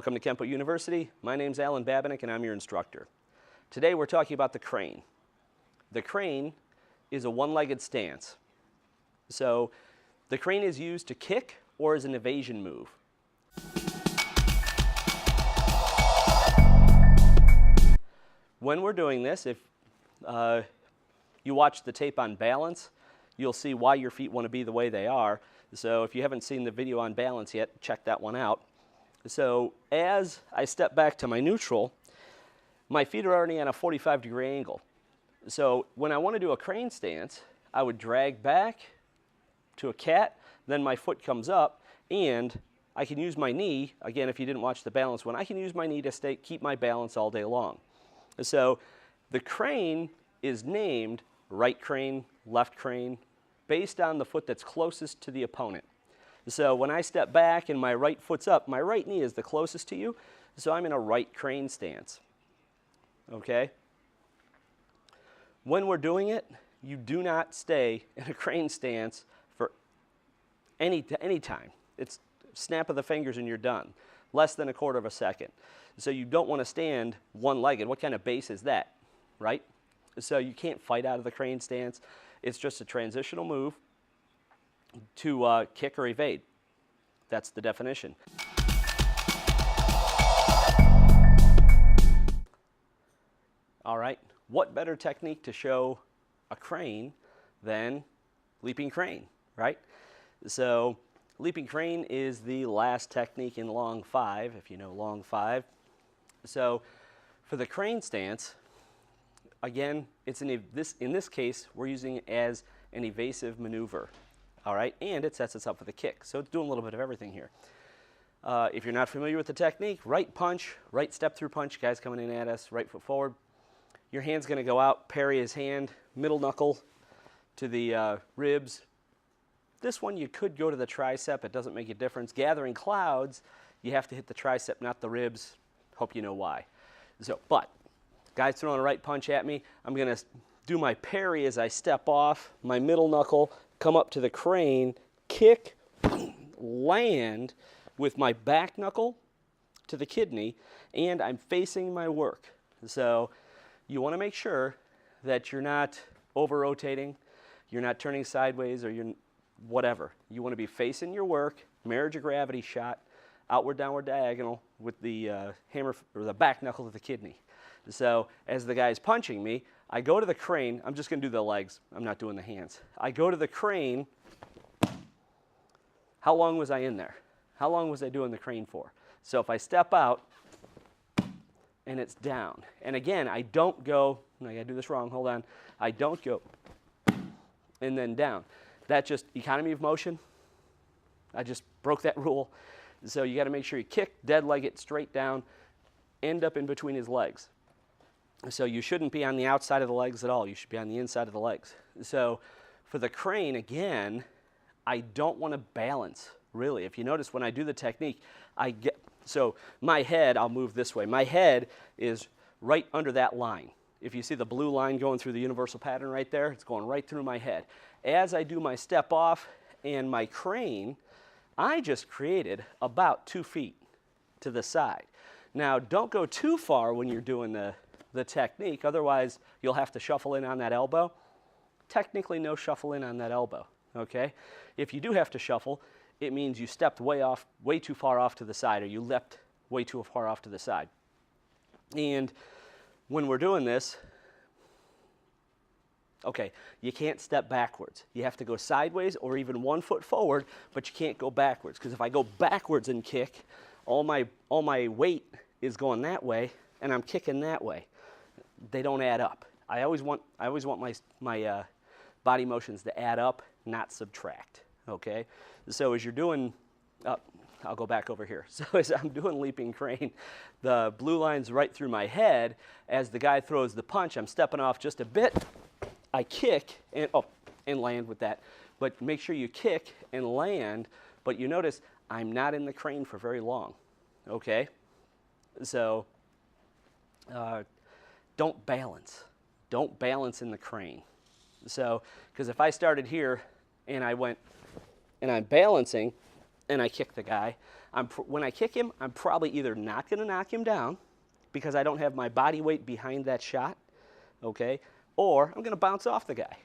Welcome to Kempo University. My name's Alan Babinick and I'm your instructor. Today we're talking about the crane. The crane is a one-legged stance. So the crane is used to kick or as an evasion move. When we're doing this, if you watch the tape on balance, you'll see why your feet want to be the way they are. So if you haven't seen the video on balance yet, check that one out. So as I step back to my neutral, my feet are already on a 45-degree angle. So when I want to do a crane stance, I would drag back to a cat, then my foot comes up, and I can use my knee, again if you didn't watch the balance one, I can use my knee to keep my balance all day long. So the crane is named right crane, left crane, based on the foot that's closest to the opponent. So when I step back and my right foot's up, my right knee is the closest to you, so I'm in a right crane stance. Okay? When we're doing it, you do not stay in a crane stance for any time. It's snap of the fingers and you're done. Less than a quarter of a second. So you don't want to stand one-legged. What kind of base is that, right? So you can't fight out of the crane stance. It's just a transitional move to kick or evade. That's the definition. All right, what better technique to show a crane than leaping crane, right? So leaping crane is the last technique in long 5, if you know long 5. So for the crane stance, again, in this case, we're using it as an evasive maneuver, all right? And it sets us up for the kick. So it's doing a little bit of everything here. If you're not familiar with the technique, right punch, right step through punch, guys coming in at us, right foot forward. Your hand's gonna go out, parry his hand, middle knuckle to the ribs. This one, you could go to the tricep, it doesn't make a difference. Gathering clouds, you have to hit the tricep, not the ribs. Hope you know why. So, but, guy's throwing a right punch at me, I'm gonna do my parry as I step off, my middle knuckle, come up to the crane, kick, land with my back knuckle to the kidney, and I'm facing my work. So, you wanna make sure that you're not over-rotating, you're not turning sideways, or you're whatever. You want to be facing your work, marriage of gravity shot, outward, downward, diagonal with the hammer or the back knuckle to the kidney. So as the guy's punching me, I go to the crane. I'm just going to do the legs. I'm not doing the hands. I go to the crane. How long was I in there? How long was I doing the crane for? So if I step out and it's down, and again, I don't go, I got to do this wrong, hold on. I don't go and then down. That's just economy of motion. I just broke that rule. So you got to make sure you kick, dead leg it straight down, end up in between his legs. So you shouldn't be on the outside of the legs at all. You should be on the inside of the legs. So for the crane, again, I don't want to balance, really. If you notice when I do the technique, so my head, I'll move this way. My head is right under that line. If you see the blue line going through the universal pattern right there, it's going right through my head. As I do my step off and my crane, I just created about 2 feet to the side. Now, don't go too far when you're doing the technique, otherwise you'll have to shuffle in on that elbow. Technically, no shuffle in on that elbow, okay? If you do have to shuffle, it means you stepped way too far off to the side, or you leapt way too far off to the side. And when we're doing this, okay, you can't step backwards. You have to go sideways or even 1 foot forward, but you can't go backwards, because if I go backwards and kick, all my weight is going that way, and I'm kicking that way. They don't add up. I always want my body motions to add up, not subtract. Okay, so as you're doing, I'll go back over here. So as I'm doing leaping crane, the blue line's right through my head. As the guy throws the punch, I'm stepping off just a bit. I kick and land with that. But make sure you kick and land, but you notice I'm not in the crane for very long, okay? So don't balance. Don't balance in the crane. So, because if I started here and I went and I'm balancing, and I kick the guy, when I kick him, I'm probably either not going to knock him down because I don't have my body weight behind that shot, okay, or I'm going to bounce off the guy.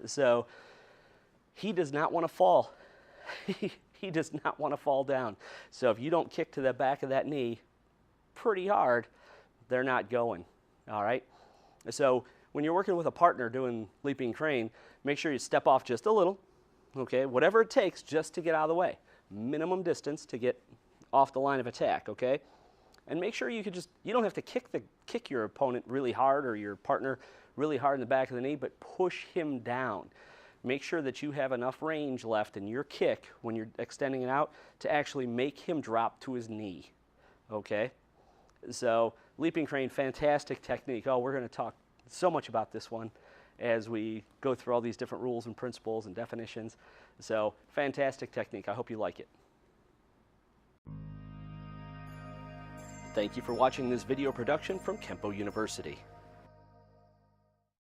So he does not want to fall. He does not want to fall down. So if you don't kick to the back of that knee pretty hard, they're not going, all right? So when you're working with a partner doing leaping crane, make sure you step off just a little, okay? Whatever it takes just to get out of the way. Minimum distance to get off the line of attack, okay? And make sure you don't have to kick your opponent really hard or your partner really hard in the back of the knee, but push him down. Make sure that you have enough range left in your kick when you're extending it out to actually make him drop to his knee, okay? So leaping crane, fantastic technique. Oh, we're going to talk so much about this one as we go through all these different rules and principles and definitions. So fantastic technique. I hope you like it. Thank you for watching this video production from Kempo University.